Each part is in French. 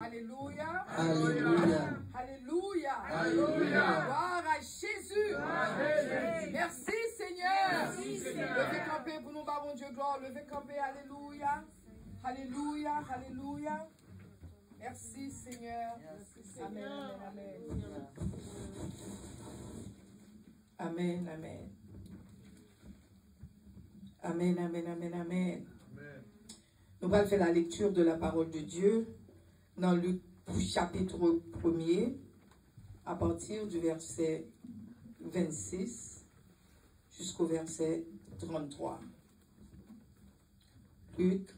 Alléluia. Alléluia. Alléluia. Alléluia. Gloire à Jésus. Merci Seigneur. Levez camper pour nous, bon Dieu, gloire. Levez camper. Alléluia. Alléluia. Alléluia. Merci Seigneur. Amen. Amen. Amen. Amen. Amen. Amen. Amen. Nous allons faire la lecture de la parole de Dieu dans Luc chapitre 1er, à partir du verset 26 jusqu'au verset 33. Luc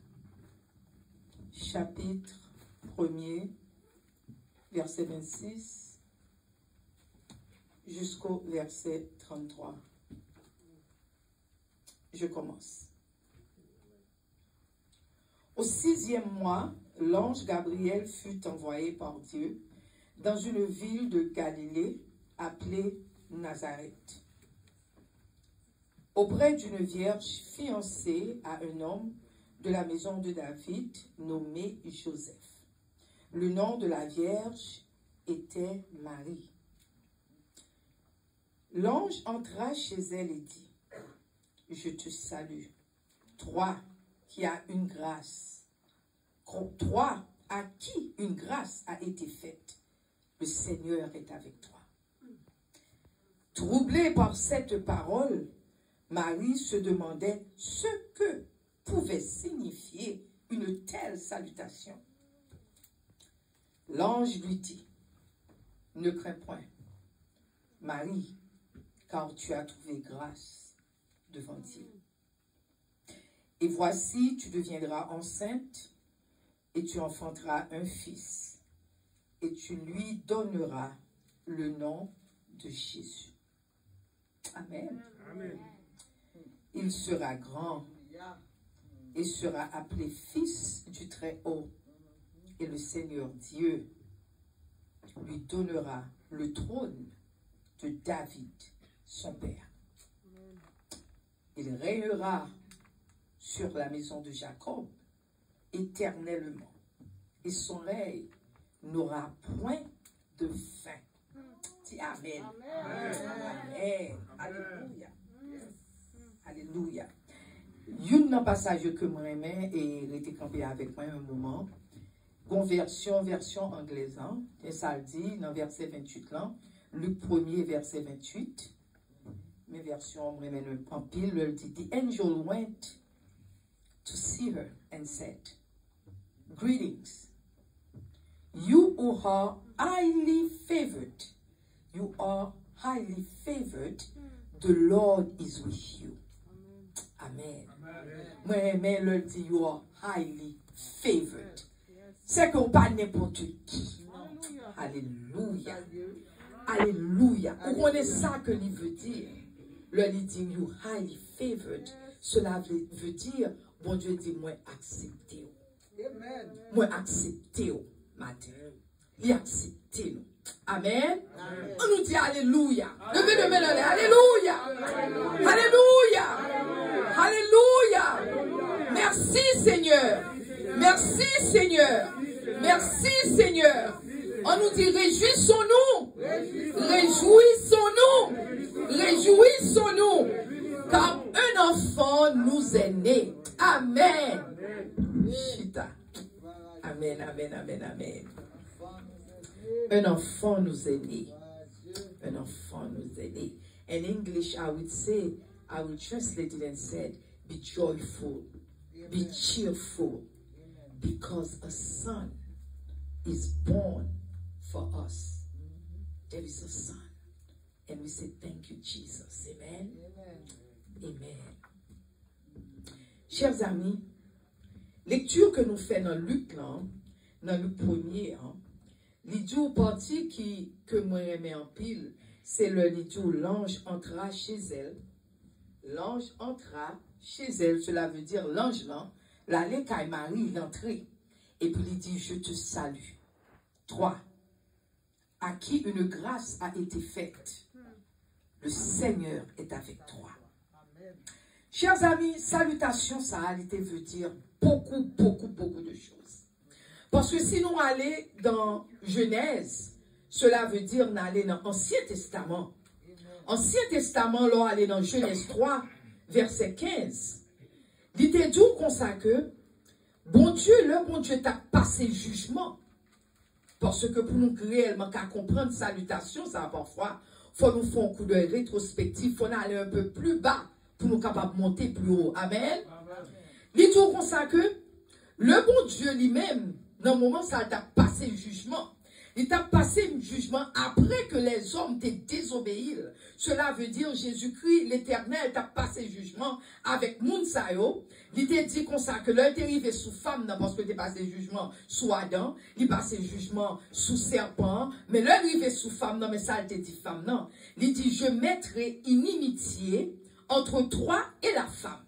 chapitre 1er, verset 26 jusqu'au verset 33. Je commence. Au 6e mois, l'ange Gabriel fut envoyé par Dieu dans une ville de Galilée appelée Nazareth, auprès d'une vierge fiancée à un homme de la maison de David nommé Joseph. Le nom de la vierge était Marie. L'ange entra chez elle et dit: « Je te salue, toi qui as une grâce. Toi à qui une grâce a été faite, le Seigneur est avec toi. » Troublée par cette parole, Marie se demandait ce que pouvait signifier une telle salutation. L'ange lui dit: « Ne crains point, Marie, car tu as trouvé grâce devant Dieu. Et voici, tu deviendras enceinte, et tu enfanteras un fils, et tu lui donneras le nom de Jésus. » Amen. Amen. Il sera grand et sera appelé fils du Très-Haut, et le Seigneur Dieu lui donnera le trône de David, son père. Il régnera sur la maison de Jacob éternellement, et son règne n'aura point de fin. Dis Amen. Amen. Amen. Alléluia. Alléluia. Il y a un passage que moi j'aimais et il était campé avec moi un moment. Une version anglaise, et ça dit dans verset 28 là, Luc 1er verset 28. Mes versions moi j'aimais en pile, elle dit: « The angel went to see her and said, Greetings, you who are highly favored. You are highly favored. The Lord is with you. » Amen. Moi, le dit, you are highly favored. C'est qu'on pas n'importe qui. Alléluia. Alléluia. Vous connaissez ça que il veut dire. Le dit, you highly favored. Cela veut dire, bon Dieu dit, moi accepté. Moi accepté au matin. Il accepté nous. Amen. On nous dit alléluia. Levez le main. Alléluia. Alléluia. Alléluia. Merci Seigneur. Merci Seigneur. Merci Seigneur. On nous dit réjouissons-nous. Réjouissons-nous. Réjouissons-nous. Car un enfant nous est né. Amen. Chita. Amen, amen, amen, amen. Un enfant nous est né. Un enfant nous est né. In English, I will translate it and said, be joyful, be cheerful, because a son is born for us. There is a son. And we say, thank you, Jesus. Amen. Amen. Chers amis, lecture que nous faisons dans Luc, dans Luc 1er, l'idiot parti que moi j'aimais en pile, c'est le l'idiot, l'ange entra chez elle. L'ange entra chez elle, cela veut dire l'ange là, l'allait quand Marie l'entrée. Et puis il dit: « Je te salue. Toi, à qui une grâce a été faite, le Seigneur est avec toi. » Chers amis, salutation, ça a été veut dire beaucoup de choses. Parce que si nous allons dans Genèse, cela veut dire d'aller dans l'Ancien Testament. Ancien Testament, là, aller dans Genèse 3, verset 15. Dites dit comme ça que, bon Dieu t'a passé jugement. Parce que pour nous réellement comprendre salutation, ça parfois, faut nous faire un coup d'œil rétrospectif, faut aller un peu plus bas pour nous capables de monter plus haut. Amen. Dites tout comme ça que, le bon Dieu lui-même, dans le moment, ça t'a passé jugement. Il t'a passé un jugement après que les hommes t'aient désobéi. Cela veut dire Jésus-Christ, l'Éternel, t'a passé jugement avec Mounsayo. Il t'a dit comme ça que l'un t'est arrivé sous femme, non, parce que t'es passé jugement sous Adam. Il passé jugement sous serpent. Mais l'un arrivé sous femme, non, mais ça, il t'a dit femme, non. Il dit, je mettrai inimitié entre toi et la femme.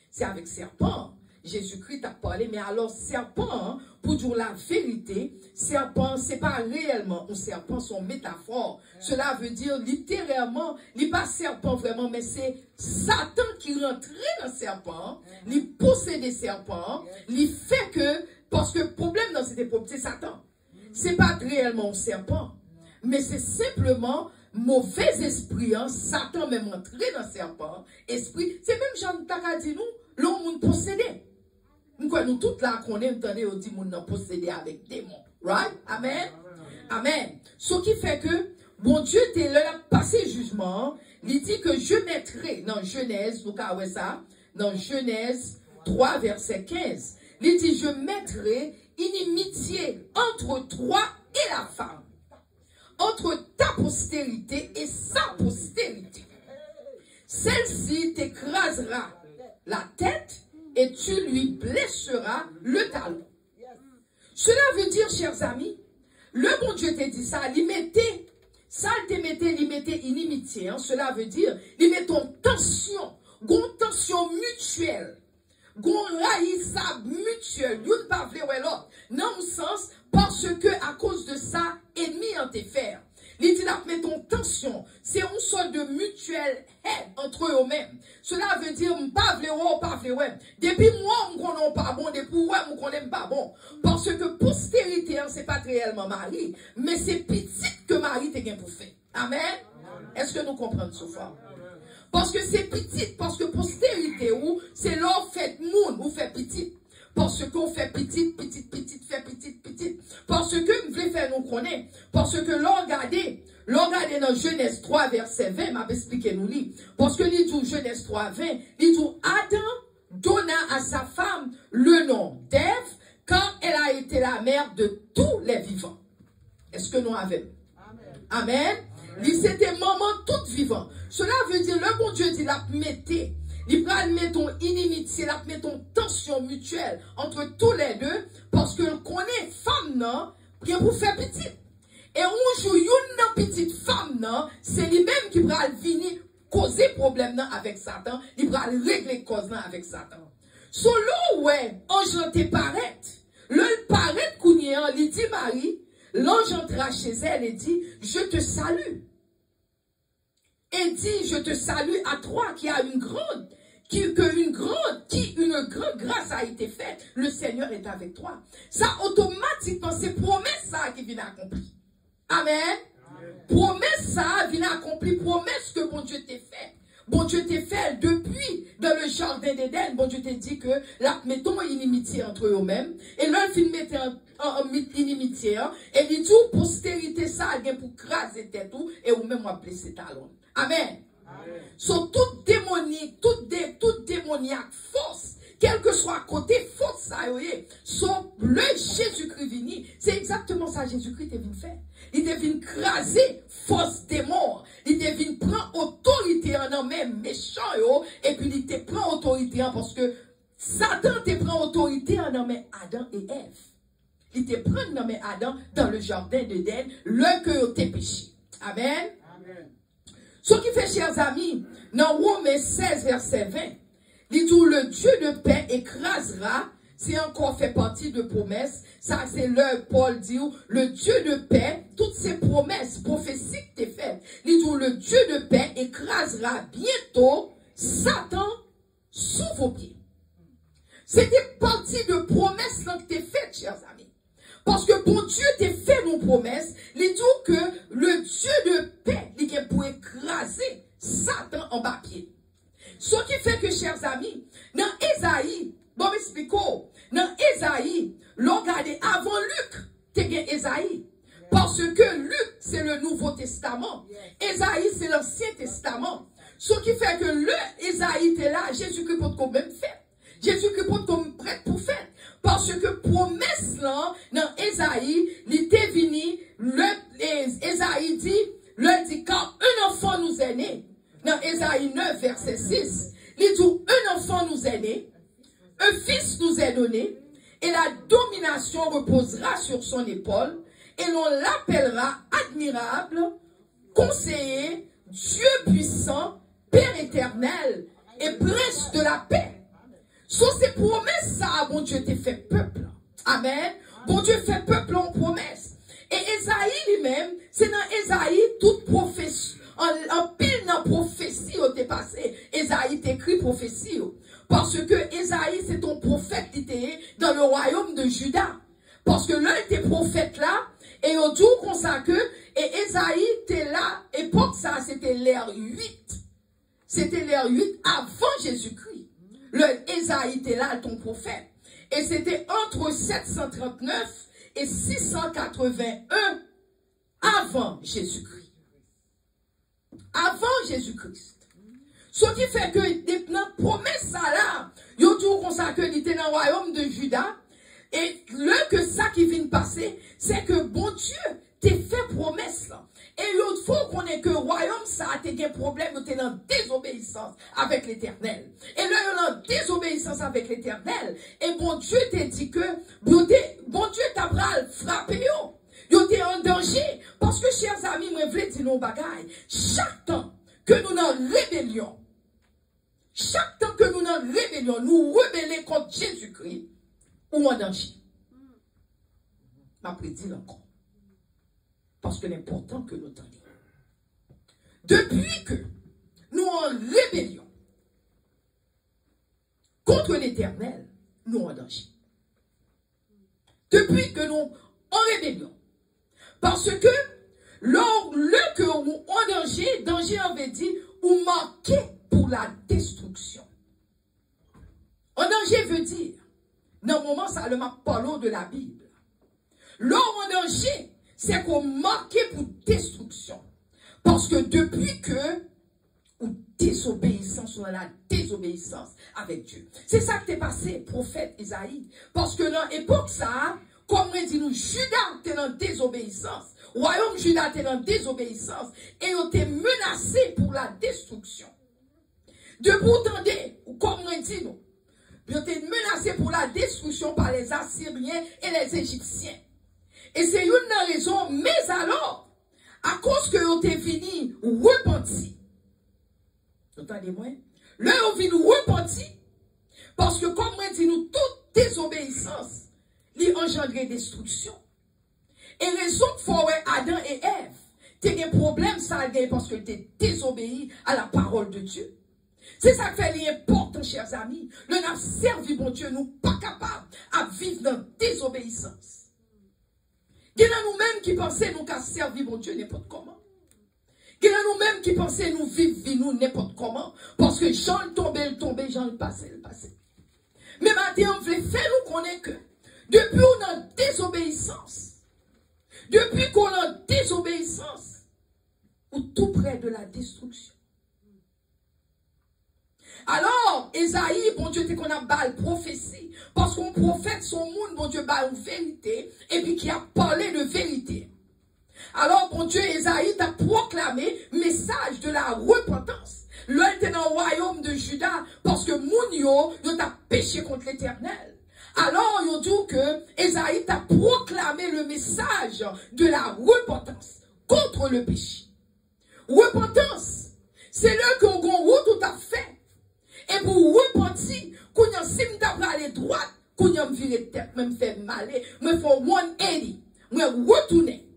C'est avec serpent. Jésus-Christ a parlé, mais alors serpent, pour dire la vérité, serpent, c'est pas réellement un serpent, c'est une métaphore. Cela veut dire littéralement, il n'est pas serpent vraiment, mais c'est Satan qui rentrait dans le serpent, il possède des serpents, il fait que, parce que le problème dans cette époque, c'est Satan. C'est pas réellement un serpent, mais c'est simplement mauvais esprit, hein, Satan même entré dans le serpent, esprit, c'est même Jean Taka dit nous, l'homme possédé. Nous tous là qu'on est entendu au dit nous possédé avec démons. Right? Amen. Amen. Ce qui fait que bon Dieu t'est là passé jugement. Il dit que je mettrai dans Genèse, vous avez ça, dans Genèse 3 verset 15. Il dit je mettrai inimitié entre toi et la femme, entre ta postérité et sa postérité. Celle-ci t'écrasera la tête et tu lui blesseras le talon. Cela veut dire, chers amis, le bon Dieu t'a dit ça, il mettait inimitié. Hein, cela veut dire, il met ton tension mutuelle, gon raïssable mutuelle, d'une pas vle ou l'autre, dans le sens, parce que à cause de ça, ennemi en te faire. Il dit là, mais ton tension, c'est une sorte de mutuelle aide entre eux-mêmes. Cela veut dire, pas vle ou pas vle ou. Depuis moi, on connaît pas bon, depuis moi, on connaît pas bon. Parce que postérité, hein, c'est pas réellement Marie, mais c'est petit que Marie t'a bien pour faire. Amen. Est-ce que nous comprenons ce soir? Parce que c'est petit, parce que postérité, ou c'est l'or fait moun, ou fait petit. Parce qu'on fait petite, fait petite. Parce que nous voulons faire nous connaître. Parce que l'on regarde dans Genèse 3, verset 20, m'a expliqué nous lire. Parce que il dit Genèse 3, 20, il dit Adam donna à sa femme le nom d'Ève quand elle a été la mère de tous les vivants. Est-ce que nous avons? Amen. Il c'était maman toute vivant. Cela veut dire, le bon Dieu dit la mettez. Il va mettre ton inimitié, il met ton tension mutuelle entre tous les deux, parce que qu'on est femme, non, pour faire petit. Et on joue une petite femme, non, c'est lui-même qui va venir causer problème non, avec Satan, il va régler cause non, avec Satan. Solo, ouais, ange te paraît. Le paraît qu'on y est, il dit Marie, l'ange entra chez elle et dit, je te salue. Et dit, je te salue à toi qui a une grande grâce a été faite. Le Seigneur est avec toi. Ça, automatiquement, c'est promesse ça qui vient accomplir. Amen. Amen. Promesse ça vient accomplir. Promesse que bon Dieu t'a fait. Bon Dieu t'a fait depuis dans le jardin d'Éden. Bon Dieu t'a dit que là, mettons inimitié entre eux-mêmes. Et là, il mettait en inimitié. Hein, et il dit, postérité ça, vient pour craser tête tout. Et ou même blesser talon. Amen. So, toute démoniaque force, quel que soit côté force, ça, so, le Jésus-Christ venu, c'est exactement ça Jésus-Christ est venu faire. Il est venu craser force des morts. Il est venu prendre autorité en un même méchant, et puis il te prend autorité en parce que Satan te prend autorité en un même Adam et Ève. Il te prend en un même Adam dans le jardin d'Éden, le que t'es péché. Amen. Amen. Ce qui fait, chers amis, dans Romains 16, verset 20, il dit le Dieu de paix écrasera, c'est encore fait partie de promesses, ça c'est le Paul dit, le Dieu de paix, toutes ces promesses prophétiques que tu faites, il dit le Dieu de paix écrasera bientôt Satan sous vos pieds. C'était partie de promesses que tu faites, chers amis. Parce que bon Dieu t'a fait nos promesses, il dit que le Dieu de paix, il est pour écraser Satan en bas pied. Ce qui fait que, chers amis, dans Ésaïe, bon m'expliquons, dans Ésaïe, regardez, avant Luc, t'es bien Ésaïe. Parce que Luc, c'est le Nouveau Testament. Ésaïe, c'est l'Ancien Testament. Ce qui fait que le Ésaïe était là, Jésus-Christ peut comme même fait. Jésus-Christ peut comme prêtre pour faire. Parce que promesse là, dans Ésaïe, il était venu, Ésaïe dit, quand un enfant nous est né, dans Ésaïe 9, verset 6, il dit, un enfant nous est né, un fils nous est donné, et la domination reposera sur son épaule, et l'on l'appellera admirable, conseiller, Dieu puissant, Père éternel, et prince de la paix. Sous ces promesses, ça, bon Dieu t'a fait peuple. Amen. Bon Dieu fait peuple en promesse. Et Ésaïe lui-même, c'est dans Ésaïe, toute prophétie, en pile dans prophétie, au t'est passé. Ésaïe t'écrit prophétie. Parce que Ésaïe, c'est ton prophète qui était dans le royaume de Juda. Parce que l'un était prophète là, et au jour qu'on sait que, et Ésaïe était là, époque ça, c'était l'ère 8. C'était l'ère 8 avant Jésus-Christ. Le Ésaïe était là, ton prophète. Et c'était entre 739 et 681 avant Jésus-Christ. Avant Jésus-Christ. Ce qui fait que dans la promesse ça là, il y a toujours consacré qu'il était dans le royaume de Juda. Et le que ça qui vient de passer, c'est que bon Dieu t'a fait promesse là. Et l'autre fois qu'on est que le royaume, ça a été un problème, tu es dans désobéissance avec l'Éternel. Et là, il y a une désobéissance avec l'Éternel. Et bon Dieu t'a dit que, bon Dieu t'a frappé, il était en danger. Parce que, chers amis, je voulais dire nos bagailles. Chaque temps que nous en rébellion, chaque temps que nous en rébellion, nous rebellons contre Jésus-Christ, ou en danger. Ma prédit encore. Parce que l'important que nous tenons. Depuis que nous en rébellion contre l'Éternel, nous en danger. Depuis que nous en rébellion. Parce que le que nous en danger avait dit, ou marqué pour la destruction. En danger veut dire, dans le moment ça le m'a parlé de la Bible. L'homme en danger, c'est qu'on marqué pour destruction. Parce que depuis que, ou désobéissance, on a la désobéissance avec Dieu. C'est ça qui t'est passé, prophète Isaïe. Parce que dans l'époque, ça, comme on dit nous, Judas était dans désobéissance. Royaume Judas était dans désobéissance. Et on était menacé pour la destruction. Debout, attendez, ou comme on dit nous, on était menacé pour la destruction par les Assyriens et les Égyptiens. Et c'est une raison, mais alors, à cause que vous êtes venu repenti. Entendez-moi? Là, vous êtes venu repenti. Parce que, comme on dit, nous, toute désobéissance, lui engendre destruction. Et les autres fois, Adam et Ève, t'as un problème, ça parce que tu désobéi à la parole de Dieu. C'est ça qui fait l'important, chers amis. Le n'a servi, bon Dieu, nous pas capables à vivre dans désobéissance. Il y a nous-mêmes qui pensaient nous qu'à servir mon Dieu n'importe comment. Il y a nous-mêmes qui pensaient nous vivre nous n'importe comment. Parce que Jean le tombé, Jean le passé. Mais maintenant, on voulait faire nous connaître que depuis qu'on a désobéissance, ou tout près de la destruction. Alors, Esaïe, bon Dieu, qu'on a balle prophétie. Parce qu'on prophète son monde, bon Dieu, balle une vérité. Et puis qui a parlé de vérité. Alors, bon Dieu, Esaïe t'a proclamé message de la repentance. L'un était dans le royaume de Juda. Parce que Mounio, il a péché contre l'Éternel. Alors, il dit que Esaïe t'a proclamé le message de la repentance contre le péché. Repentance, c'est là qu'on route tout à fait. Et pour repentir, qu'on y a sim d'aller droite, qu'on y a viré tête, même fait mal, me faut 180, me retourner.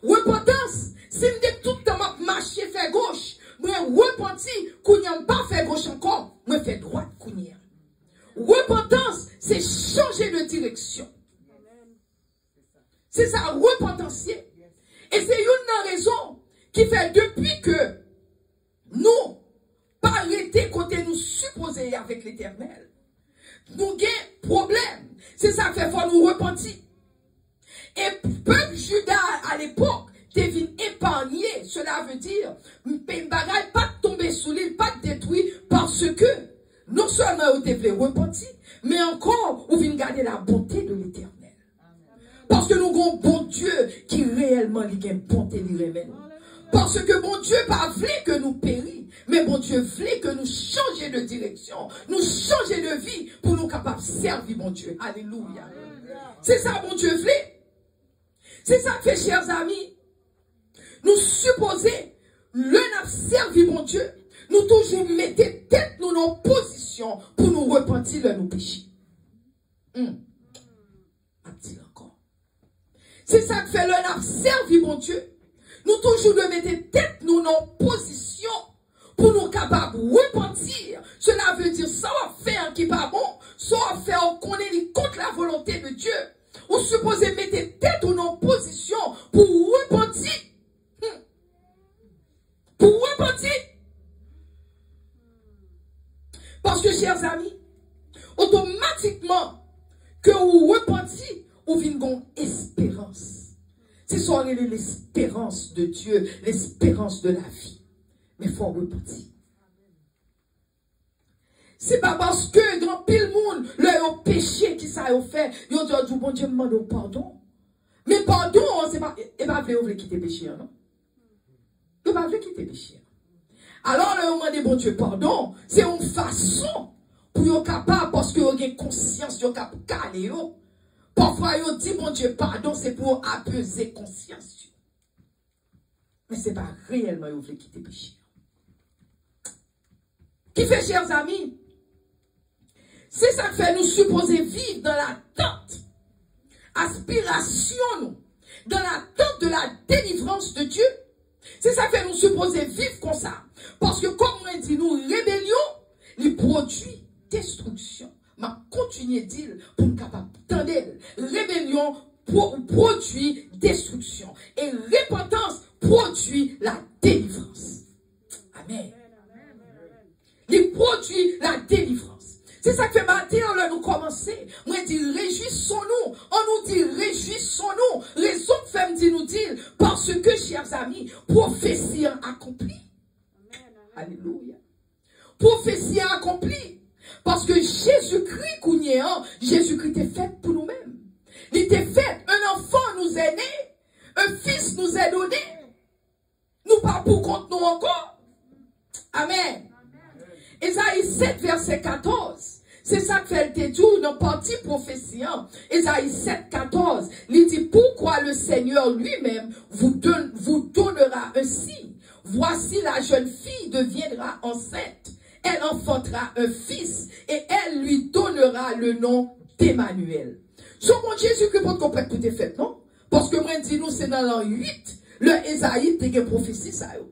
Repentance, si me tout le temps marcher fait gauche, me repentir, qu'on y a pas fait gauche encore, me fait droite, qu'on y a. Repentance, c'est changer de direction. C'est ça, repentancier. Et c'est une raison qui fait depuis que nous, pas arrêter côté nous supposer avec l'Éternel, nous avons problème. C'est ça qui fait faut nous repentir. Et peuple Juda à l'époque, devine épargné. Cela veut dire, bagaille pas tomber sous l'île, pas détruit, parce que non seulement vous devez repentir, mais encore vous venez garder la bonté de l'Éternel. Parce que nous avons un bon Dieu qui réellement a une bonté de l'Éternel. Parce que bon Dieu pas voulu que nous périssions, mais bon Dieu voulait que nous changions de direction, nous changions de vie pour nous capables de servir bon Dieu. Alléluia. C'est ça bon Dieu voulait. C'est ça que fait, chers amis. Nous supposer, le servir mon Dieu, nous toujours mettons tête nous en position pour nous repentir de nos péchés. Encore. C'est ça que fait le servir mon Dieu. Nous toujours de mettre tête nous en position pour nous capables de repentir. Cela veut dire ça va faire qui pas bon, ça va faire qu'on est contre la volonté de Dieu. Ou supposez mettre tête ou en position pour repentir. Pour repentir. Parce que, chers amis, automatiquement, que vous repentiez, vous venez une espérance. C'est soit l'espérance de Dieu, l'espérance de la vie. Mais il faut repentir. C'est pas parce que dans pile monde, le péché qui ça a fait, ils ont dit, bon Dieu, me demande pardon. Mais pardon, c'est pas, et pas vous quitter péché, non? Et pas vous quitter péché. Alors, le moment de bon Dieu, pardon, c'est une façon pour être capable, parce que vous avez conscience, vous avez calé. Parfois, vous dit, bon Dieu, pardon, c'est pour apaiser conscience. Mais ce n'est pas réellement vous voulez quitter péché. Qui fait, chers amis? C'est ça qui fait nous supposer vivre dans l'attente, aspiration, nous, dans l'attente de la délivrance de Dieu. C'est ça qui fait nous supposer vivre comme ça. Parce que comme on dit, nous, rébellion, les produits destruction. Ma continuer dire pour nous capables d'entendre. Rébellion produit destruction. Et repentance produit la délivrance. Amen. Les produits la délivrance. C'est ça que fait matin, là, nous commencer. Moi, je dis, réjouissons-nous. On nous dit, réjouissons-nous. Les autres femmes disent, nous dire, parce que, chers amis, prophétie accomplie. Alléluia. Prophétie accomplie. Parce que Jésus-Christ, Jésus-Christ est fait pour nous-mêmes. Il était fait, un enfant nous est né, un fils nous est donné. Nous pas pour compte nous encore. Amen. Ésaïe 7, verset 14. C'est ça que fait le dit dans partie prophétie. Ésaïe 7, 14. Il dit, pourquoi le Seigneur lui-même vous donnera un signe. Voici la jeune fille deviendra enceinte. Elle enfantera un fils et elle lui donnera le nom d'Emmanuel. Son mon Jésus-Christ pour comprendre tout est fait, non? Parce que moi, je dis, nous, c'est dans l'an 8, le Ésaïe, t'es une prophétie, ça, yo.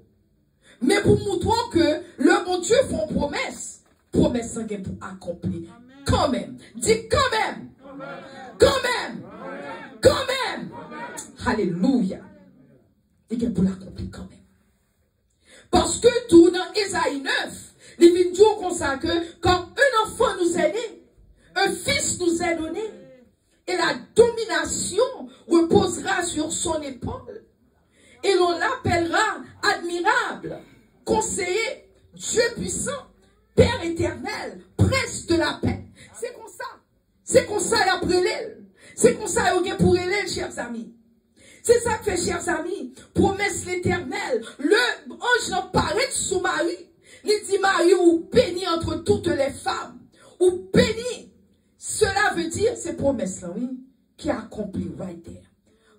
Mais pour montrer que le bon Dieu fait une promesse, promesse sans pour accomplir. Quand même. Dis quand même. Quand même. Quand même. Alléluia. Il est pour l'accomplir quand même. Parce que tout dans Ésaïe 9, les vidéos comme ça que quand un enfant nous est né, un fils nous est donné, et la domination reposera sur son épaule. Et l'on l'appellera admirable, conseiller, Dieu puissant, Père éternel, prince de la paix. C'est comme ça. C'est comme ça après l'aile. C'est comme ça pour l'aile, chers amis. C'est ça que fait, chers amis, promesse l'éternel. Le ange apparaît sous Marie. Il dit Marie ou béni entre toutes les femmes. Ou béni. Cela veut dire, ces promesses-là, oui, qui a accompli right there.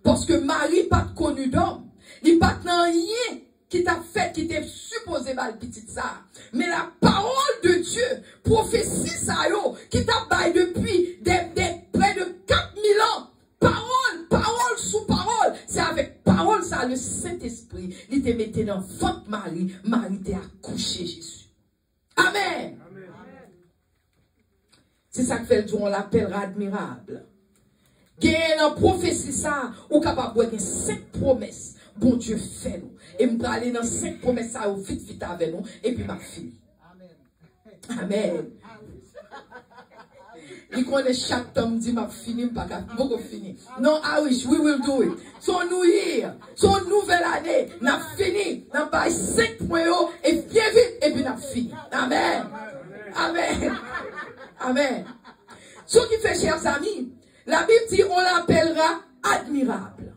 Parce que Marie n'a pas connu d'homme. Il n'y a pas rien qui t'a fait, qui t'est supposé mal petite ça. Mais la parole de Dieu, prophétie ça yo, qui t'a baillé depuis près de 4000 ans. Parole sous parole. C'est avec parole ça, le Saint-Esprit. Il te mettait dans votre Marie. Marie t'a accouché Jésus. Amen. C'est ça que fait le jour, on l'appellera admirable. Gagne dans prophétie ça, ou capable de 5 promesses. Bon Dieu fait nous. Et me aller dans 5 promesses ça vite vite avec nous et puis m'a fini. Amen. Il connaît chaque temps dit m'a fini pas beaucoup fini. Non, I wish we will do it. Son new year, son nouvelle année, n'a fini, n'a pas 5 points et bien vite et puis n'a fini. Amen. Amen. Amen. Ce qui fait, chers amis, la Bible dit on l'appellera admirable.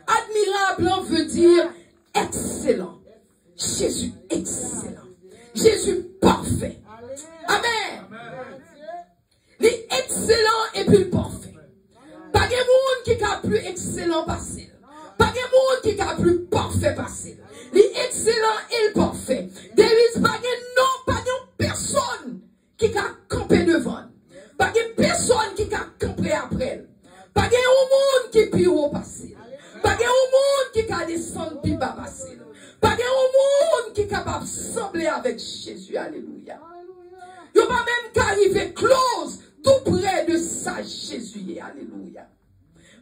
Admirable veut dire excellent. Jésus excellent. Jésus parfait. Amen. Les excellents et puis parfait. Pas de monde qui a plus excellent passé. Pas de monde qui a plus parfait passé. Les excellents et le parfait. There is pas de personne qui a campé devant. Pas de personne qui a campé après. Pas de monde qui est haut passé. Pas de monde qui a descendu plus bas passé. Pas de monde qui est capable de sembler avec Jésus. Alléluia. Il n'y a pas même qu'arriver close tout près de ça Jésus. Alléluia.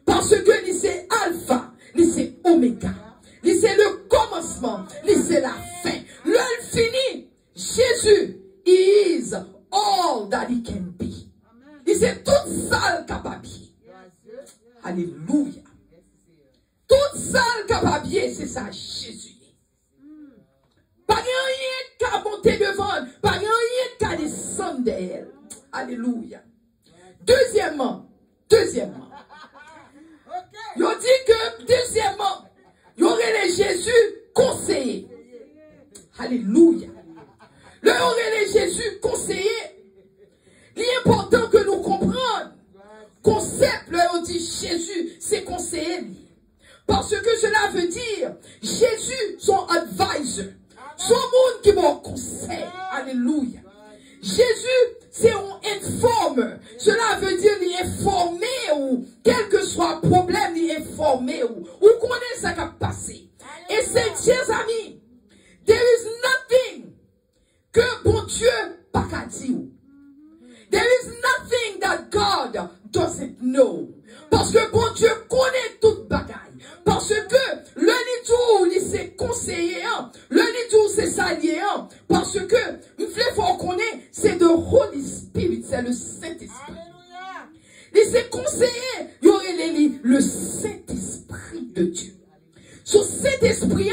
Parce que c'est alpha, c'est oméga. C'est le commencement, c'est la fin. Le fini, Jésus is all that he can be. C'est toute ça capable. Alléluia. Toute ça capable, c'est ça Jésus. Pas rien qui a monté devant, pas rien qui a descendu d'elle. Alléluia. Deuxièmement, il dit que deuxièmement, il y aurait les Jésus conseillers. Alléluia. Il y aurait les Jésus conseillers. Il est important que nous comprenions. Concept, on dit Jésus, c'est conseiller. Parce que cela veut dire Jésus, son advisor. Son monde qui m'en conseille. Alléluia. Jésus, c'est un informer. Cela veut dire lui informer ou quel que soit le problème, lui informer ou connaît ce qui a passé. Et c'est, chers amis, there is nothing que bon Dieu pas qu'à dire. There is nothing that God doesn't know. Parce que bon Dieu connaît toute bagaille. Parce que le litou, il s'est conseillé. Le litou, c'est s'allier. Parce que, il faut qu'on ait, c'est le Holy Spirit, c'est le Saint-Esprit. Il s'est conseillé, il y aurait le Saint-Esprit de Dieu. Ce Saint-Esprit,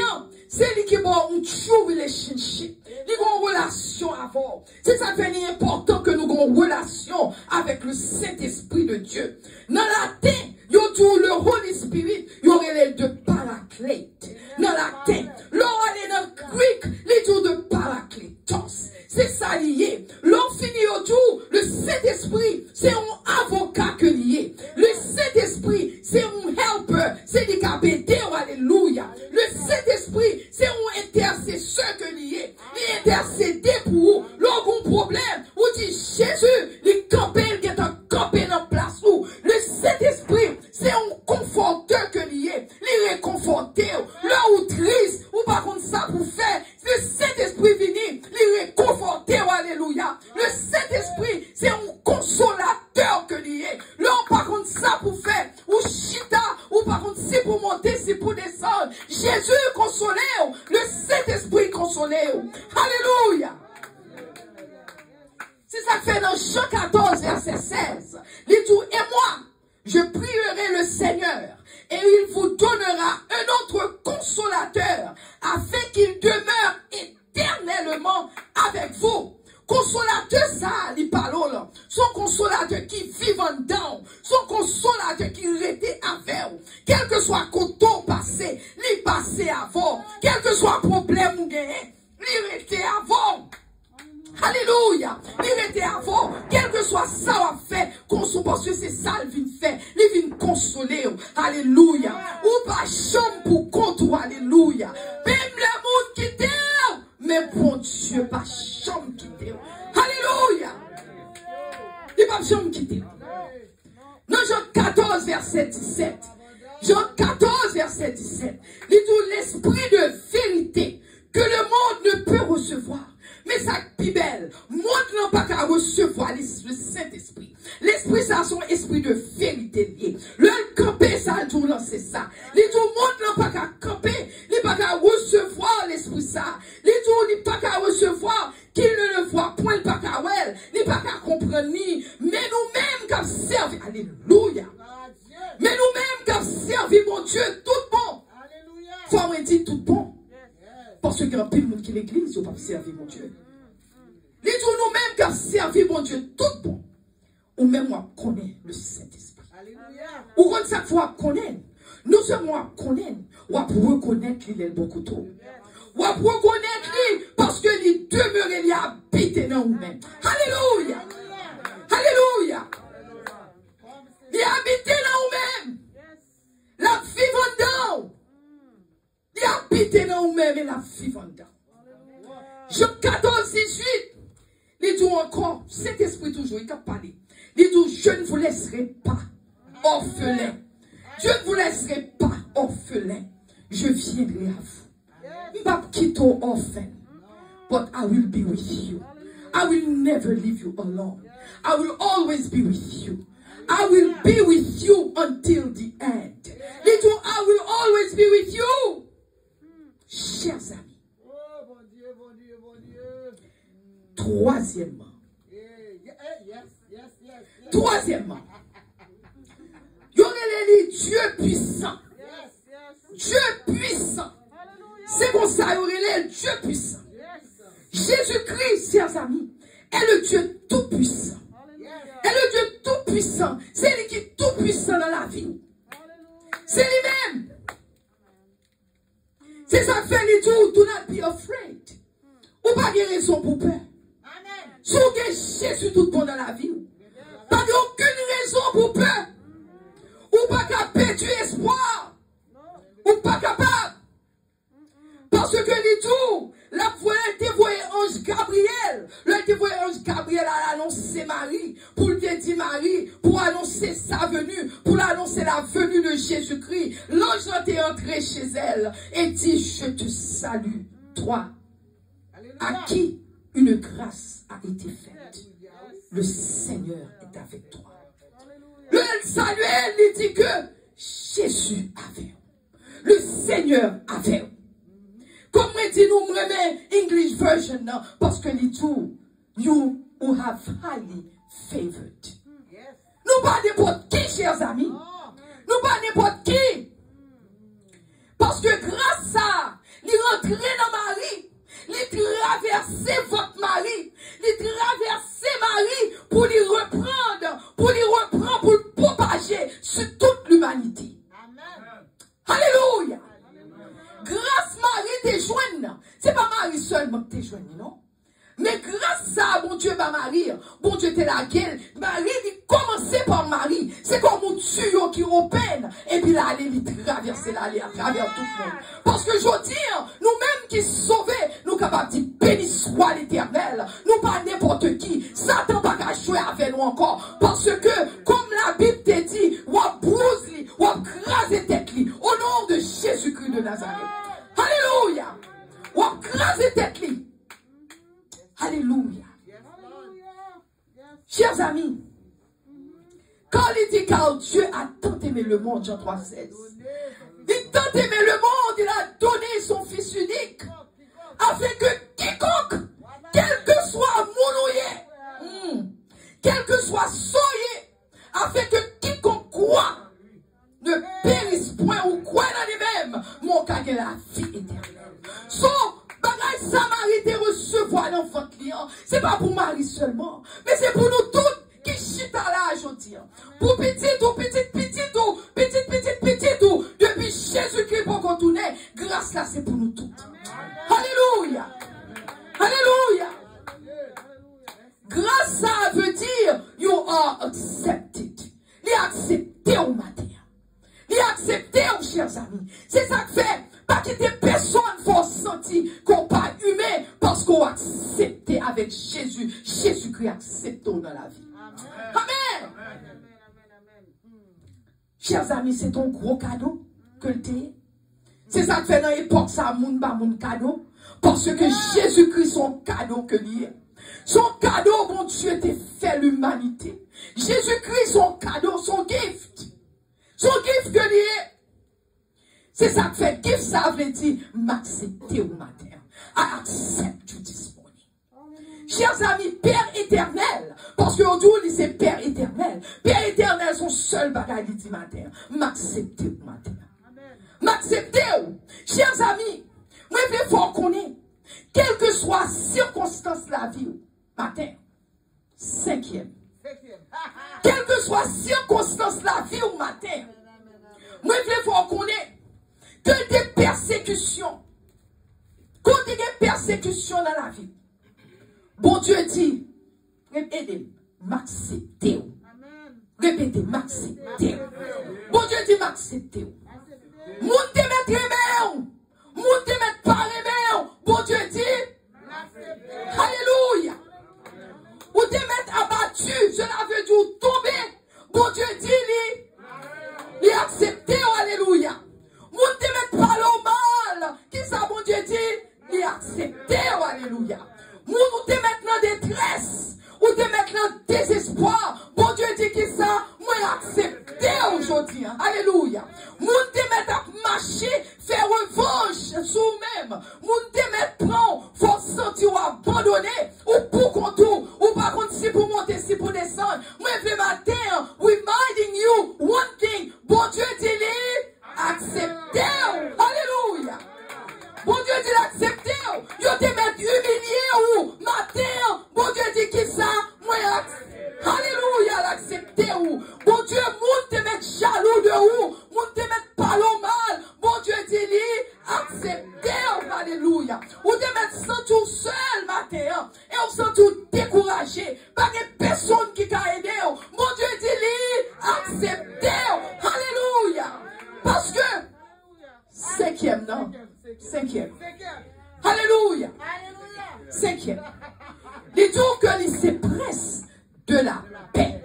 c'est lui qui a un true relationship. Il a une relation avant. C'est ça fait important que nous ayons une relation avec le Saint-Esprit de Dieu. Dans la terre, il y a tout le Holy Spirit, il y aurait les deux paraclètes. Dans la terre, l'on est dans le Greek, les deux de paraclétos. C'est ça lié. L'on finit autour, le Saint-Esprit, c'est un avocat que lié. Le Saint-Esprit, c'est un helper, c'est du capété, alléluia. Le Saint-Esprit, c'est un intercesseur que lié. Il intercédé pour vous. L'on problème, vous dit Jésus, il campé, il est campé dans place où. Le Saint-Esprit, c'est un conforteur que lié. Il réconforté, là où triste, ou par contre ça pour faire. Le Saint-Esprit vini, il réconforté, alléluia. Le Saint-Esprit, c'est un consolateur que lié. Là, par contre ça pour faire, ou chita, ou par contre si pour monter, si pour descendre. Jésus consolé, le Saint-Esprit consolé. Alléluia. C'est ça que fait dans Jean 14, verset 16. Il dit, et moi, je prierai le Seigneur, et il vous donnera un autre consolateur, afin qu'il demeure éternellement avec vous. Consolateur, ça, il parle là. Son consolateur qui vit en dedans. Son consolateur qui reste avec vous. Quel que soit le coton passé, il passé avant. Quel que soit le problème ou gagné, il reste avant. Alléluia. Il était avant. Quel que soit ça, on fait. Parce que c'est ça, il vient faire. Il vient consoler. Alléluia. Ou pas chambre pour compte. Alléluia. Même le monde qui t'aime. Mais bon Dieu, pas chambre qui t'aime. Alléluia. Il pas chambre qui t'aime. Dans Jean 14, verset 17. Jean 14, verset 17. Il dit l'esprit de vérité que le monde ne peut recevoir. Mais ça qui belle, monde n'a pas qu'à recevoir le Saint-Esprit. L'Esprit, ça a son esprit de vérité lié. Le Faut me dire tout bon. Parce qu'il y a un peu de monde qui l'église, il va servir mon Dieu. Les jours nous-mêmes qui avons servi mon Dieu tout bon. Ou même moi connaît le Saint-Esprit. Ou quand chaque fois connaît, nous sommes moi connaît, ou à reconnaître qu'il est le bon couteau. Ou à reconnaître lui parce que il demeure, il habite dans nous-mêmes. Alléluia. Alléluia. Il habite dans nous-mêmes. La vie vendant. Il habite dans nous-mêmes et la vie vendant. Jean 14, 18. Il dit encore, cet esprit toujours, il a parlé. Il dit, je ne vous laisserai pas orphelin. Je ne vous laisserai pas orphelin. Je viendrai à vous. Pas quitter orphelin. But I will be with you. I will never leave you alone. I will always be with you. I will be with you until the end. Il dit, I will always be with you. Chers amis. Troisièmement. Troisièmement. Il y aurait les Dieu puissant. Dieu puissant. C'est comme ça, il y aurait les Dieu puissant. Jésus-Christ, chers amis, est le Dieu tout-puissant. Est le Dieu tout-puissant. C'est lui qui est tout-puissant dans la vie. C'est lui-même. C'est ça fait les tout. Do not be afraid. Ou pas de raison pour peur. Si vous avez Jésus tout bon dans la vie, pas aucune raison pour peur. Ou pas capable du espoir. Ou pas capable. Parce que les tout, la foi était voyé ange Gabriel. Le voyé ange Gabriel a annoncé Marie. Pour le dire Marie, pour annoncer sa venue, pour annoncer la venue de Jésus-Christ. L'ange est entré chez elle et dit, je te salue, toi, à qui une grâce a été faite. Le Seigneur est avec toi. Le Samuel lui dit que Jésus avait. Le Seigneur avait. Comme on dit, nous remets English version, non, parce que les tout, you who have highly favored. Nous pas n'importe qui, chers amis. Nous pas n'importe qui. Parce que grâce à, il rentrer dans Marie. Les traverser votre mari, les traverser Marie pour les reprendre, pour le propager sur toute l'humanité. Alléluia. Grâce Marie t'es joigne. C'est pas Marie seulement que t'es joigne, non? Mais grâce à mon Dieu, ma Marie, bon Dieu t'es la gueule. Marie, il commençait par Marie. C'est comme mon tuyau qui open. Et puis là, il traverse l'aller à travers tout le monde. Parce que je dis, nous-mêmes qui sommes sauvés, nous capables de dire, béni soit l'Éternel. Nous pas n'importe qui. Satan pas qu'à jouer avec nous encore. Parce que, comme la Bible te dit, ou à brousse li, ou à craser tête li, au nom de Jésus-Christ de Nazareth. Alléluia. Ou à craser tête li. Alléluia. Chers amis, quand il dit car Dieu a tant aimé le monde, Jean 3,16, il tant aimé le monde, il a donné son Fils unique, afin que quiconque, quel que soit mounouillé, quel que soit soyé, afin que quiconque croit, ne périsse point ou croit dans lui-même, mon cas de la vie éternelle. So, bagay sa Marie te recevoir l'enfant client, c'est pas pour Marie seulement, mais c'est pour nous toutes qui chita là aujourd'hui. Pour petit ou, depuis Jésus-Christ pour qu'on tourne, grâce là c'est pour nous toutes. Alléluia. Alléluia. Grâce ça veut dire, you are accepted. Il est accepté au matin. Il est accepté, chers amis. C'est ça que fait. Pas quitter personne faut sentir qu'on pas humain parce qu'on a accepté avec Jésus. Jésus-Christ accepte dans la vie. Amen. Chers amis, c'est ton gros cadeau que t'es. C'est ça que fait dans l'époque, ça, moun ba moun cadeau. Parce que Jésus-Christ, son cadeau que lui est. Son cadeau, mon Dieu, t'es fait l'humanité. Jésus-Christ, son cadeau, son gift. Son gift que lui est. C'est ça que fait gift, ça veut dire m'accepter au matin. I accept you this morning. Chers amis, Père éternel, parce qu'aujourd'hui, c'est Père éternel. Père éternel, son seul bagage du matin. M'accepter au matin. m'accepter. Chers amis, moi, il faut connaître, quelle que soit la circonstance de la vie, matin, cinquième. Quelle que soit la circonstance de la vie ou matin, moi, il faut connaître que des persécutions, quand il y a des persécutions dans la vie, bon Dieu dit, répétez, m'accepter. Répétez, m'accepter. Bon Dieu dit, m'accepter. Moun te met remède, moun te met pas remède. Bon Dieu dit, alléluia. Ou te met abattu, cela veut dire tomber. Bon Dieu dit, il accepté, alléluia. Moun te met pas le mal. Qui ça, bon Dieu dit, il accepté, alléluia. Moun ou te met dans détresse, ou te met dans désespoir. Bon Dieu dit qui ça, moi accepté aujourd'hui. Alléluia. Moun te met à marcher, faire revanche sur vous-même. Moun te met prendre, faut sentir ou abandonner, ou pour contour, ou par contre si pour monter, si pour descendre. Moi, le matin, reminding you one thing. Bon Dieu dit, accepté. Alléluia. Bon Dieu dit l'accepter. Yo te met humilié ou matin. Bon Dieu dit qui ça? Moi alléluia l'accepter ou. Bon Dieu moun te met jaloux de ou. Moun te met pas le mal. Bon Dieu dit accepter. Alléluia. Ou te met sans tout seul matin. Et on sent tout découragé. Pas de personne qui t'a aidé. Bon Dieu dit accepter. Alléluia. Parce que cinquième non. Cinquième. Alléluia. Cinquième. Les jours que il se presse de la paix.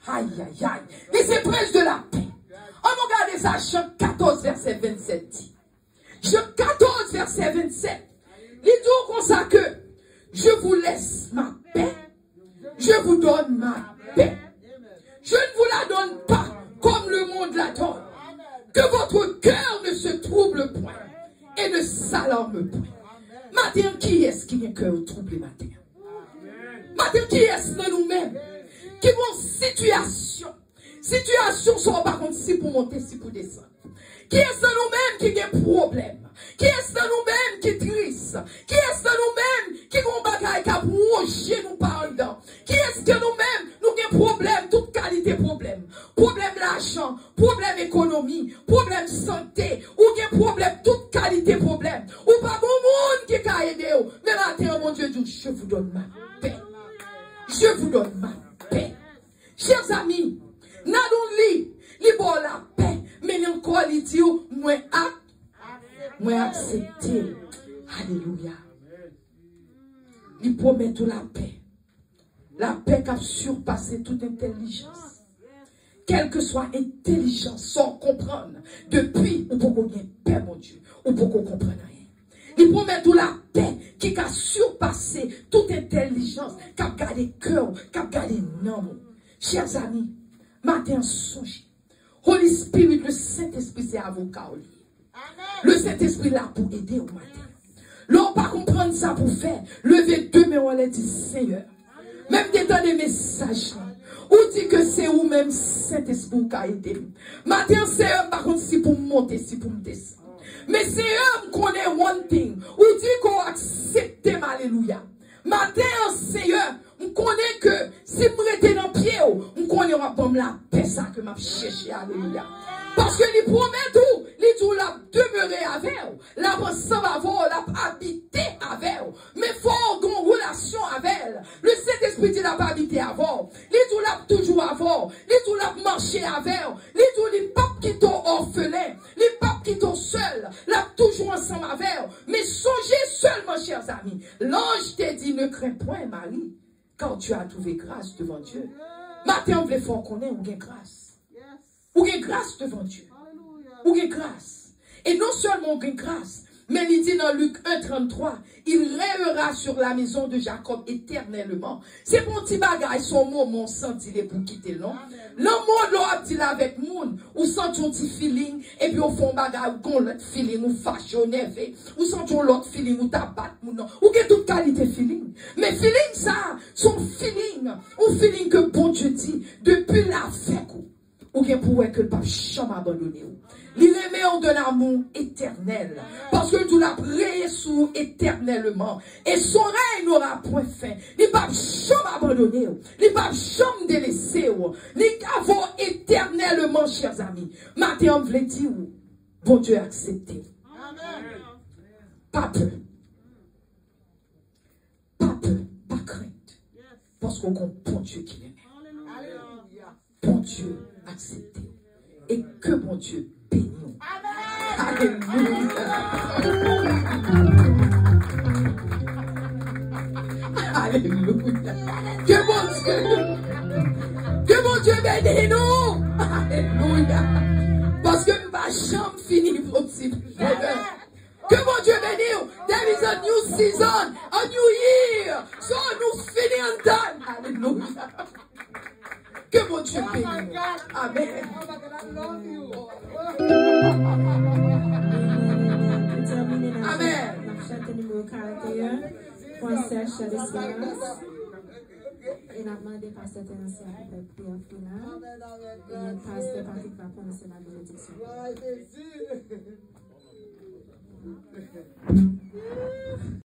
Aïe, aïe, aïe. Il se presse de la paix. On regarde ça, Jean 14, verset 27 dit. Jean 14, verset 27. Il dit comme ça que je vous laisse ma paix. Je vous donne ma paix. Je ne vous la donne pas comme le monde la donne. Que votre cœur ne se trouble point et ne s'alarme point. Matin, qui est-ce qui a un cœur troublé matin? Matin, qui est-ce de nous-mêmes qui vont situation? Situation soit par contre si pour monter, si pour descendre. Qui est-ce de nous-mêmes qui a un problème? Qui est-ce de nous-mêmes qui est triste? Qui est-ce de nous-mêmes qui ont bagaille qui a mangé nous par dedans? Qui est-ce que nous-mêmes nous avons problème, toute qualité problème? Problème l'argent, problème économie, problème santé, ou bien problème, toute qualité problème. Ou pas bon monde qui a aidé. Mais maintenant, mon Dieu dit, je vous donne ma paix. Je vous donne ma paix. Chers amis, nous bon la paix, mais encore il dit, moi accepter. Alléluia. Il promet tout la paix. La paix qui a surpassé toute intelligence. Quelle que soit intelligence, sans comprendre. Depuis, on peut gagner paix, mon Dieu. On peut comprendre rien. Il promet tout la paix qui a surpassé toute intelligence, qui a gardé cœur, qui a gardé nom. Chers amis, matin songe. Holy Spirit, le Saint-Esprit, c'est avocat. Le Saint-Esprit là pour aider au matin. L'on pas comprendre ça pour faire. Lever deux mains, on les dit Seigneur. Même des temps des messages. Ou dit que c'est où même Saint-Esprit qui a aidé. Matin, Seigneur, par contre, si pour monter, si pour me descendre. Mais Seigneur, me connaît one thing. Ou dit qu'on accepte, alléluia. Matin, Seigneur, on connaît que si vous restez dans le pied, on connaît la paix ça que m'a cherché, alléluia. Parce que il promet tout, il dit l'a demeurer avec vous, l'a ensemble avec vous, l'a habité avec vous. Mais il faut avoir une relation avec elle. Le Saint-Esprit dit l'a pas habité avec vous, il dit l'a toujours avec vous, il dit l'a marché avec vous, il dit les papes qui sont orphelins, les papes qui sont seuls, l'a toujours ensemble avec vous. Mais songez seulement, chers amis, l'ange t'a dit ne crains point, Marie, quand tu as trouvé grâce devant Dieu. Matin, on veut faire connaître ou gain grâce. Ou gain grâce devant Dieu. Ou gain grâce. Et non seulement gain grâce, mais il dit dans Luc 1,33, il règnera sur la maison de Jacob éternellement. C'est pour petit bagage, son moment senti pour quitter l'homme. Le monde l'a dit avec monde, ou senti un petit feeling, et puis au fond bagage, ou l'autre feeling, ou fâchonné, ou senti l'autre feeling, ou tabat, ou non. Ou que toute qualité feeling. Mais feeling ça, son feeling, ou feeling que bon Dieu dit, depuis la fête, ou bien pour que le pape jamais abandonné. Il remet en de l'amour éternel. Parce que tout l'a prié sous éternellement. Et son règne n'aura point fin. Il ne va jamais abandonner. Il ne va jamais délaisser. Il va éternellement, chers amis. Matin, on veut dire, bon Dieu accepté. Pas peur. Pas peur, pas crainte. Parce qu'on compte bon Dieu qui l'aime. Bon Dieu accepté. Et que bon Dieu bénisse. Alléluia. Alléluia. Que bon Dieu bénisse nous. Alléluia. Parce que nous ne va jamais finir possible. Que mon Dieu bénisse. There is a new season, a new year. So nous finissons en done. Alléluia. Que mon Dieu bénisse. Amen. Amen. Chante numéro 41. Concert chant de silence. Et n'a demandé pasteur Tennessee à faire prière finale. Et pasteur Patrick va prononcer la bénédiction.